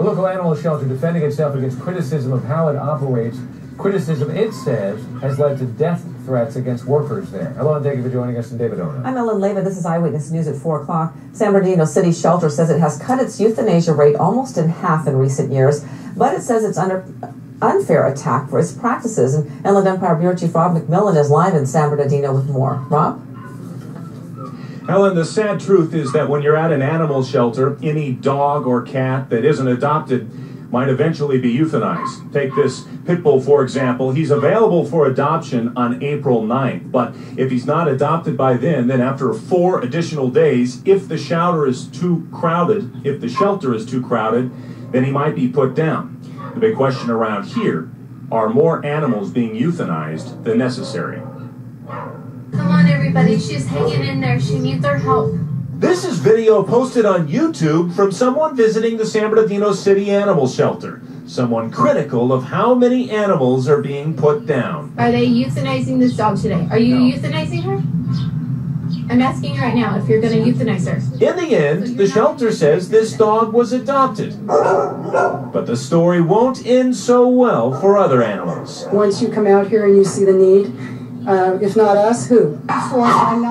local animal shelter defending itself against criticism of how it operates. Criticism, it says, has led to death threats against workers there. Hello, and thank you for joining us in David Ona. I'm Ellen Leva. This is Eyewitness News at 4 o'clock. San Bernardino City Shelter says it has cut its euthanasia rate almost in half in recent years, but it says it's under unfair attack for its practices. And Inland Empire Bureau Chief Rob McMillan is live in San Bernardino with more. Rob? Helen, the sad truth is that when you're at an animal shelter, any dog or cat that isn't adopted might eventually be euthanized. Take this pit bull, for example. He's available for adoption on April 9th, but if he's not adopted by then after 4 additional days, if the shelter is too crowded, then he might be put down. The big question around here, are more animals being euthanized than necessary? Come on, everybody. She's hanging in there. She needs our help. This is video posted on YouTube from someone visiting the San Bernardino City Animal Shelter. Someone critical of how many animals are being put down. Are they euthanizing this dog today? Are you euthanizing her? I'm asking you right now if you're going to euthanize her. In the end, the shelter says this dog was adopted. But the story won't end so well for other animals. Once you come out here and you see the need, if not us, who?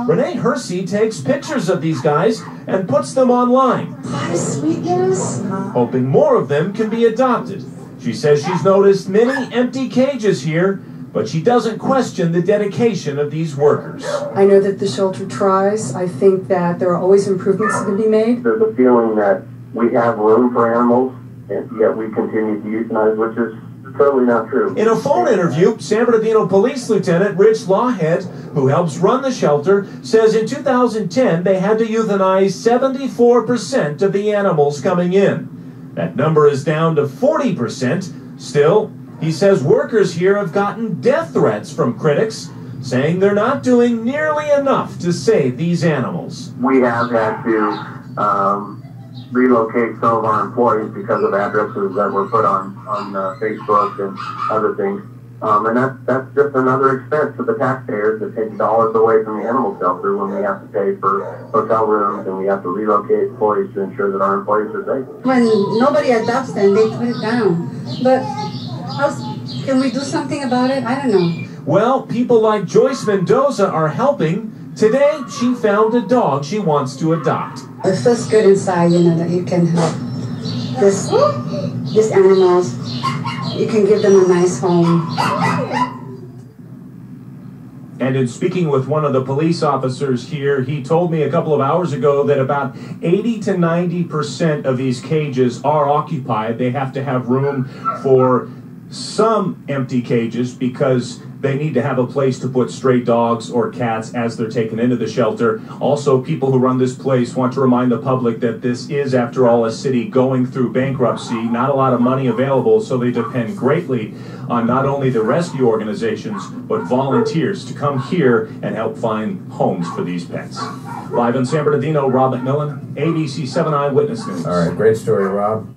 Renee Hersey takes pictures of these guys and puts them online, Sweetness. hoping more of them can be adopted. She says she's noticed many empty cages here, but she doesn't question the dedication of these workers. I know that the shelter tries. I think that there are always improvements that can be made. There's a feeling that we have room for animals, and yet we continue to euthanize, which is totally not true. In a phone interview, San Bernardino Police Lieutenant Rich Lawhead, who helps run the shelter, says in 2010 they had to euthanize 74% of the animals coming in. That number is down to 40%. Still, he says workers here have gotten death threats from critics, saying they're not doing nearly enough to save these animals. We have had to relocate some of our employees because of addresses that were put on Facebook and other things. And that's just another expense to the taxpayers that take dollars away from the animal shelter when we have to pay for hotel rooms and we have to relocate employees to ensure that our employees are safe. When nobody adopts them, they put it down. But can we do something about it? I don't know. Well, people like Joyce Mendoza are helping. Today, she found a dog she wants to adopt. It feels good inside, you know, that you can help these animals. You can give them a nice home. And in speaking with one of the police officers here, he told me a couple of hours ago that about 80 to 90% of these cages are occupied. They have to have room for some empty cages because they need to have a place to put stray dogs or cats as they're taken into the shelter. Also, people who run this place want to remind the public that this is, after all, a city going through bankruptcy. Not a lot of money available, so they depend greatly on not only the rescue organizations, but volunteers to come here and help find homes for these pets. Live in San Bernardino, Rob McMillan, ABC 7 Eyewitness News. All right, great story, Rob.